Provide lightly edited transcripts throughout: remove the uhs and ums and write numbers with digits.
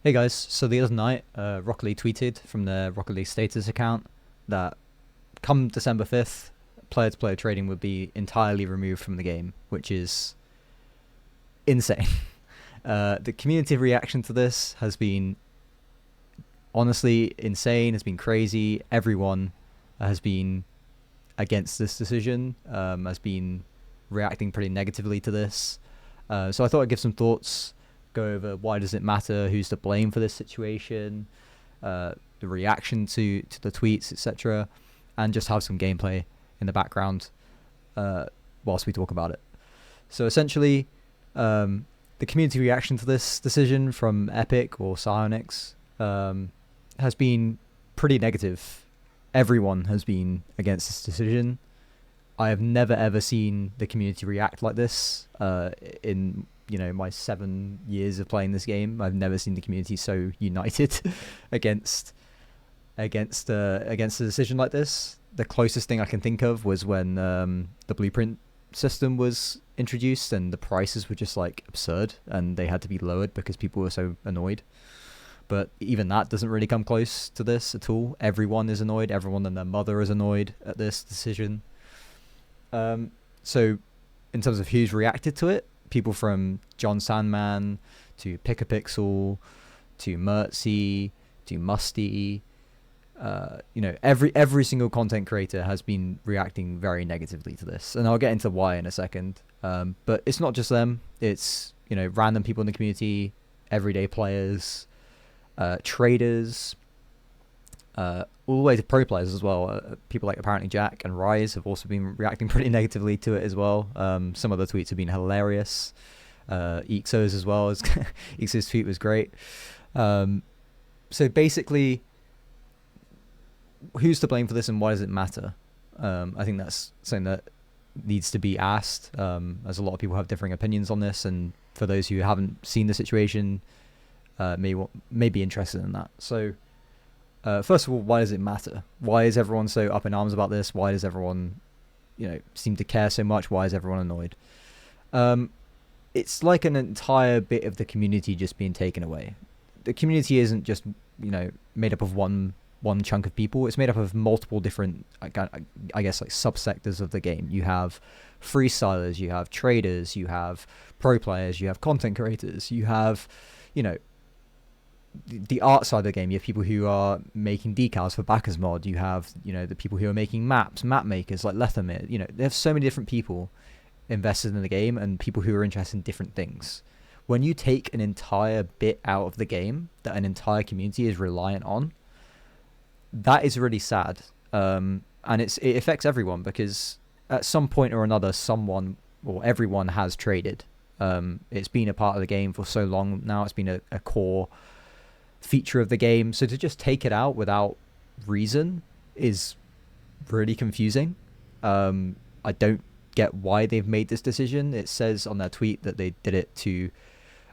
Hey guys, so the other night, Rocket League tweeted from their Rocket League status account that come December 5th, player-to-player trading would be entirely removed from the game, which is insane. The community reaction to this has been honestly insane, has been crazy. Everyone has been against this decision, has been reacting pretty negatively to this. So I thought I'd give some thoughts, go over why does it matter, who's to blame for this situation, the reaction to the tweets, etc., and just have some gameplay in the background whilst we talk about it. So essentially, the community reaction to this decision from Epic or Psyonix has been pretty negative. Everyone has been against this decision. I have never ever seen the community react like this in my 7 years of playing this game. I've never seen the community so united against a decision like this. The closest thing I can think of was when the blueprint system was introduced and the prices were just like absurd and they had to be lowered because people were so annoyed. But even that doesn't really come close to this at all. Everyone is annoyed. Everyone and their mother is annoyed at this decision. So in terms of who's reacted to it, people from John Sandman to Picapixel to Mertzy to Musty, every single content creator has been reacting very negatively to this, and I'll get into why in a second. But it's not just them; it's random people in the community, everyday players, traders, all the way to pro players as well. People like apparently Jack and Rise have also been reacting pretty negatively to it as well. Some of the tweets have been hilarious. Ixo's as well. Ixo's tweet was great. So basically, who's to blame for this and why does it matter? I think that's something that needs to be asked, as a lot of people have differing opinions on this, and for those who haven't seen the situation, may be interested in that. So first of all, why does it matter? Why is everyone so up in arms about this? Why does everyone seem to care so much? Why is everyone annoyed? It's like an entire bit of the community just being taken away. The community isn't just made up of one chunk of people. It's made up of multiple different, I guess, like subsectors of the game. You have freestylers, you have traders, you have pro players, you have content creators, you have the art side of the game. You have people who are making decals for backers mod. You have the people who are making maps, map makers like Lethamir. There's so many different people invested in the game and people who are interested in different things. When you take an entire bit out of the game that an entire community is reliant on, that is really sad. And it affects everyone, because at some point or another, someone or everyone has traded. It's been a part of the game for so long now. It's been a core feature of the game. So to just take it out without reason is really confusing. I don't get why they've made this decision. It says on their tweet that they did it to,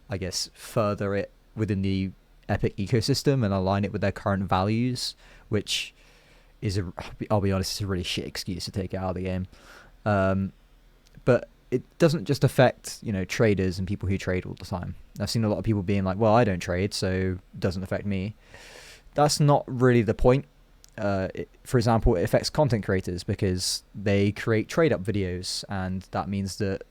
I guess, further it within the Epic ecosystem and align it with their current values, which is, I'll be honest, it's a really shit excuse to take it out of the game. But it doesn't just affect traders and people who trade all the time. I've seen a lot of people being like, well, I don't trade, so it doesn't affect me. That's not really the point. For example, it affects content creators because they create trade up videos, and that means that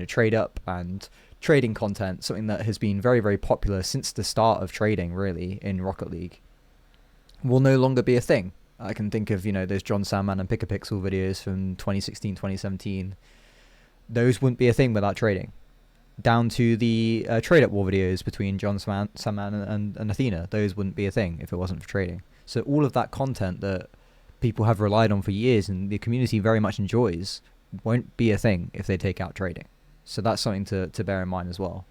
trade up and trading content, something that has been very, very popular since the start of trading, really, in Rocket League, will no longer be a thing. I can think of those John Sandman and Picapixel videos from 2016, 2017. Those wouldn't be a thing without trading. Down to the trade up war videos between John Sandman and Athena, those wouldn't be a thing if it wasn't for trading. So all of that content that people have relied on for years and the community very much enjoys won't be a thing if they take out trading. So that's something to bear in mind as well,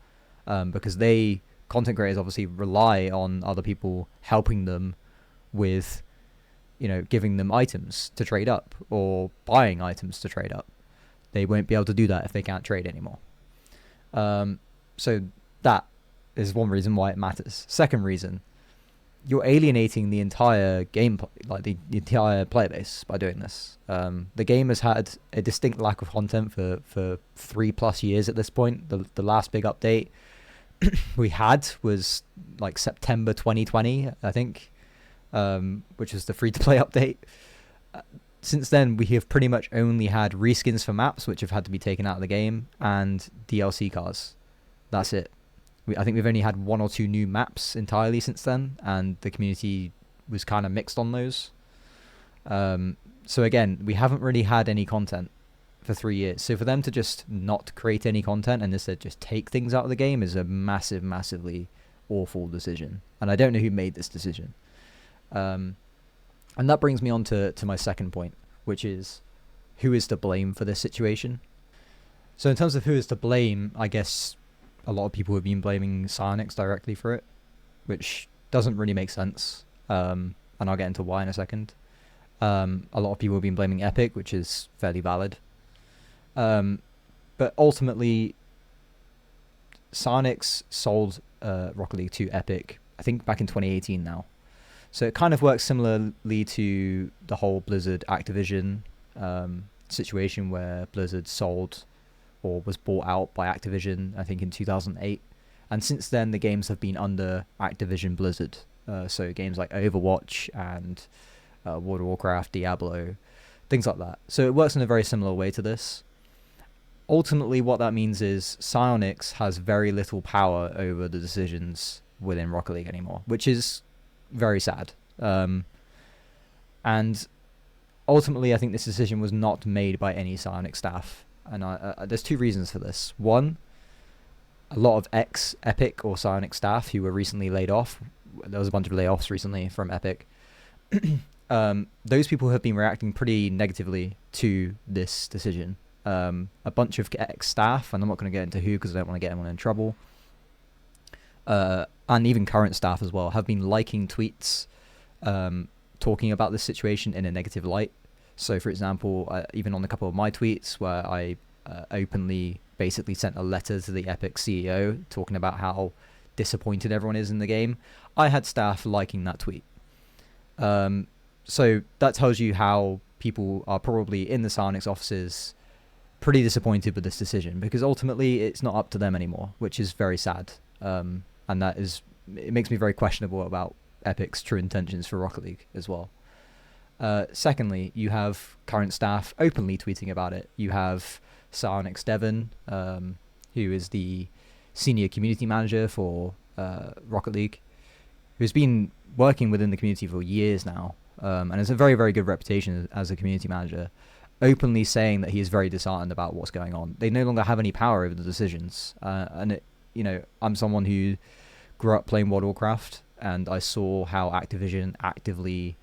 because content creators obviously rely on other people helping them with giving them items to trade up or buying items to trade up. They won't be able to do that if they can't trade anymore. So that is one reason why it matters. Second reason, you're alienating the entire game, like the entire player base by doing this. The game has had a distinct lack of content for 3+ years at this point. The last big update we had was like September 2020, I think, which was the free-to-play update. Since then, we have pretty much only had reskins for maps, which have had to be taken out of the game, and DLC cars. That's it. I think we've only had 1 or 2 new maps entirely since then, and the community was kind of mixed on those. So again, we haven't really had any content for 3 years. So for them to just not create any content and instead just take things out of the game is a massively awful decision. And I don't know who made this decision. And that brings me on to my second point, which is who is to blame for this situation. So in terms of who is to blame, I guess a lot of people have been blaming Psyonix directly for it, which doesn't really make sense. And I'll get into why in a second. A lot of people have been blaming Epic, which is fairly valid. But ultimately, Psyonix sold Rocket League to Epic, I think back in 2018 now. So it kind of works similarly to the whole Blizzard Activision situation where Blizzard sold or was bought out by Activision, I think in 2008. And since then, the games have been under Activision Blizzard. So games like Overwatch and World of Warcraft, Diablo, things like that. So it works in a very similar way to this. Ultimately, what that means is Psyonix has very little power over the decisions within Rocket League anymore, which is very sad. And ultimately, I think this decision was not made by any Psyonix staff. And there's 2 reasons for this. One, a lot of ex-Epic or Psyonix staff who were recently laid off. There was a bunch of layoffs recently from Epic. Those people have been reacting pretty negatively to this decision. A bunch of ex-staff, and I'm not going to get into who because I don't want to get anyone in trouble, and even current staff as well, have been liking tweets talking about this situation in a negative light. So, for example, even on a couple of my tweets where I openly basically sent a letter to the Epic CEO talking about how disappointed everyone is in the game, I had staff liking that tweet. So that tells you how people are probably in the Psyonix offices pretty disappointed with this decision, because ultimately it's not up to them anymore, which is very sad. And it makes me very questionable about Epic's true intentions for Rocket League as well. Secondly, you have current staff openly tweeting about it. You have Psyonix Devon, who is the senior community manager for Rocket League, who's been working within the community for years now, and has a very, very good reputation as a community manager, openly saying that he is very disheartened about what's going on. They no longer have any power over the decisions. I'm someone who grew up playing World of Warcraft, and I saw how Activision actively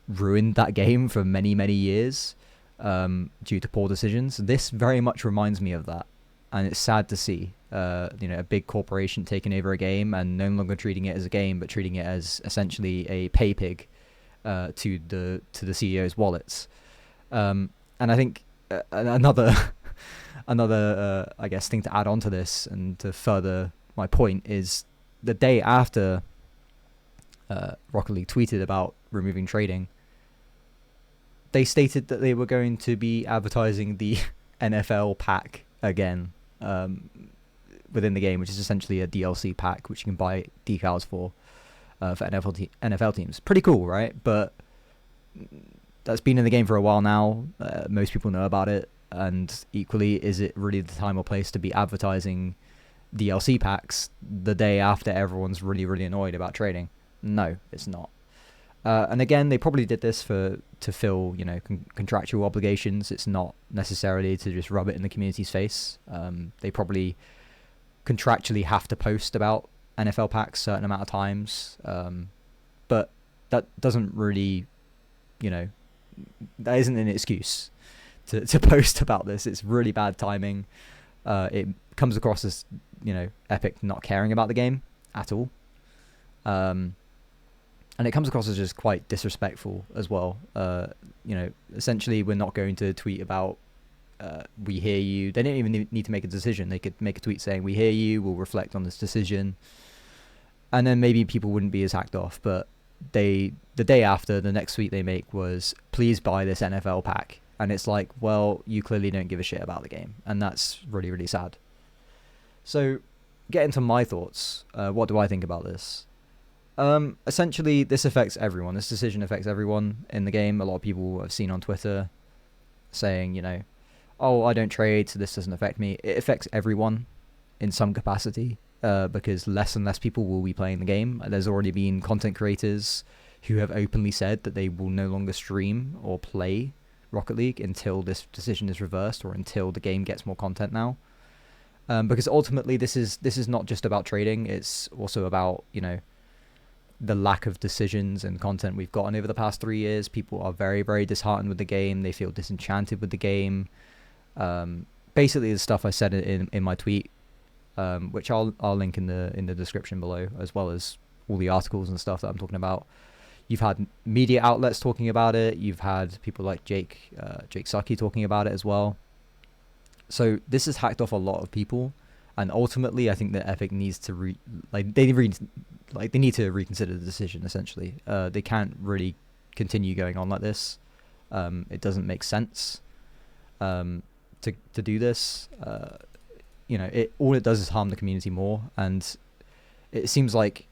ruined that game for many, many years due to poor decisions. This very much reminds me of that, and it's sad to see a big corporation taking over a game and no longer treating it as a game, but treating it as essentially a pay pig to the CEO's wallets. And I think another I guess thing to add on to this and to further my point is the day after Rocket League tweeted about removing trading, they stated that they were going to be advertising the NFL pack again within the game, which is essentially a DLC pack which you can buy decals for NFL teams. Pretty cool, right? But that's been in the game for a while now. Most people know about it, and equally, is it really the time or place to be advertising DLC packs the day after everyone's really, really annoyed about trading? No, it's not. And again, they probably did this to fill, contractual obligations. It's not necessarily to just rub it in the community's face. They probably contractually have to post about NFL packs a certain amount of times. But that doesn't really, that isn't an excuse to post about this. It's really bad timing. It comes across as, Epic not caring about the game at all. And it comes across as just quite disrespectful as well. Essentially, we're not going to tweet about we hear you. They didn't even need to make a decision. They could make a tweet saying, we hear you, we'll reflect on this decision. And then maybe people wouldn't be as hacked off. But the day after, the next tweet they make was, please buy this NFL pack. And it's like, well, you clearly don't give a shit about the game. And that's really, really sad. So get into my thoughts. What do I think about this? Essentially, this affects everyone. This decision affects everyone in the game. A lot of people I've seen on Twitter saying, oh, I don't trade, so this doesn't affect me. It affects everyone in some capacity, because less and less people will be playing the game. There's already been content creators who have openly said that they will no longer stream or play Rocket League until this decision is reversed, or until the game gets more content now. Because ultimately, this is not just about trading. It's also about, the lack of decisions and content we've gotten over the past 3 years. People are very, very disheartened with the game. They feel disenchanted with the game. Basically, the stuff I said in my tweet, which I'll link in the description below, as well as all the articles and stuff that I'm talking about. You've had media outlets talking about it. You've had people like Jake Sucky talking about it as well. So this has hacked off a lot of people, and ultimately, I think that Epic needs to they need to reconsider the decision. Essentially, they can't really continue going on like this. It doesn't make sense to do this. All it does is harm the community more, and it seems like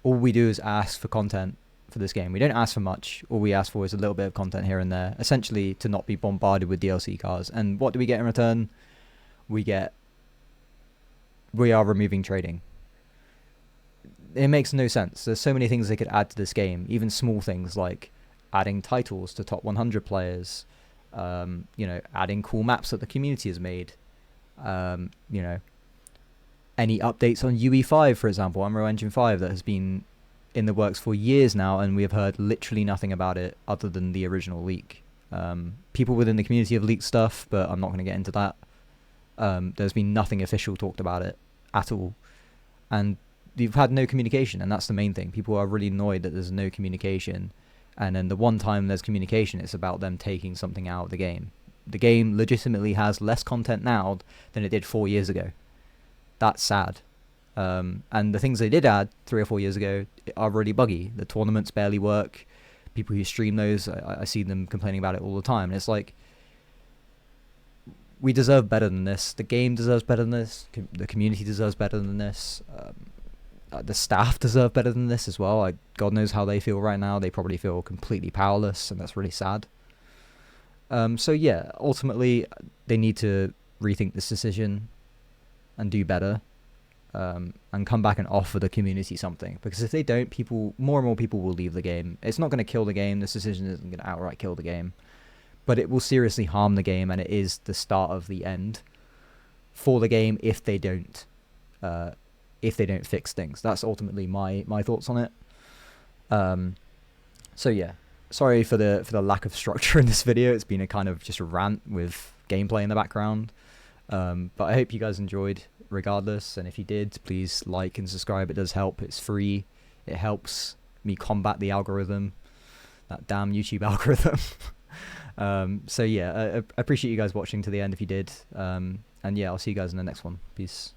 all we do is ask for content for this game. We don't ask for much. All we ask for is a little bit of content here and there, essentially to not be bombarded with DLC cars. And what do we get in return? We are removing trading. It makes no sense. There's so many things they could add to this game, even small things like adding titles to top 100 players, adding cool maps that the community has made, any updates on UE5, for example, Unreal Engine 5, that has been in the works for years now, and we have heard literally nothing about it other than the original leak. People within the community have leaked stuff, but I'm not going to get into that. There's been nothing official talked about it at all, and you've had no communication, and that's the main thing. People are really annoyed that there's no communication, and then the one time there's communication, it's about them taking something out of the game. The game legitimately has less content now than it did 4 years ago. That's sad. And the things they did add 3 or 4 years ago are really buggy. The tournaments barely work. People who stream those, I see them complaining about it all the time. And it's like, we deserve better than this. The game deserves better than this. The community deserves better than this. The staff deserve better than this as well. God knows how they feel right now. They probably feel completely powerless, and that's really sad. So yeah, ultimately, they need to rethink this decision and do better. And come back and offer the community something, because if they don't, more and more people will leave the game. It's not going to kill the game. This decision isn't going to outright kill the game, but it will seriously harm the game, and it is the start of the end for the game if they don't fix things. That's ultimately my thoughts on it. So yeah, sorry for the lack of structure in this video. It's been a kind of just a rant with gameplay in the background, but I hope you guys enjoyed regardless, and if you did, please like and subscribe. It does help. It's free. It helps me combat the algorithm, that damn YouTube algorithm. So yeah, I appreciate you guys watching to the end if you did, and yeah, I'll see you guys in the next one. Peace.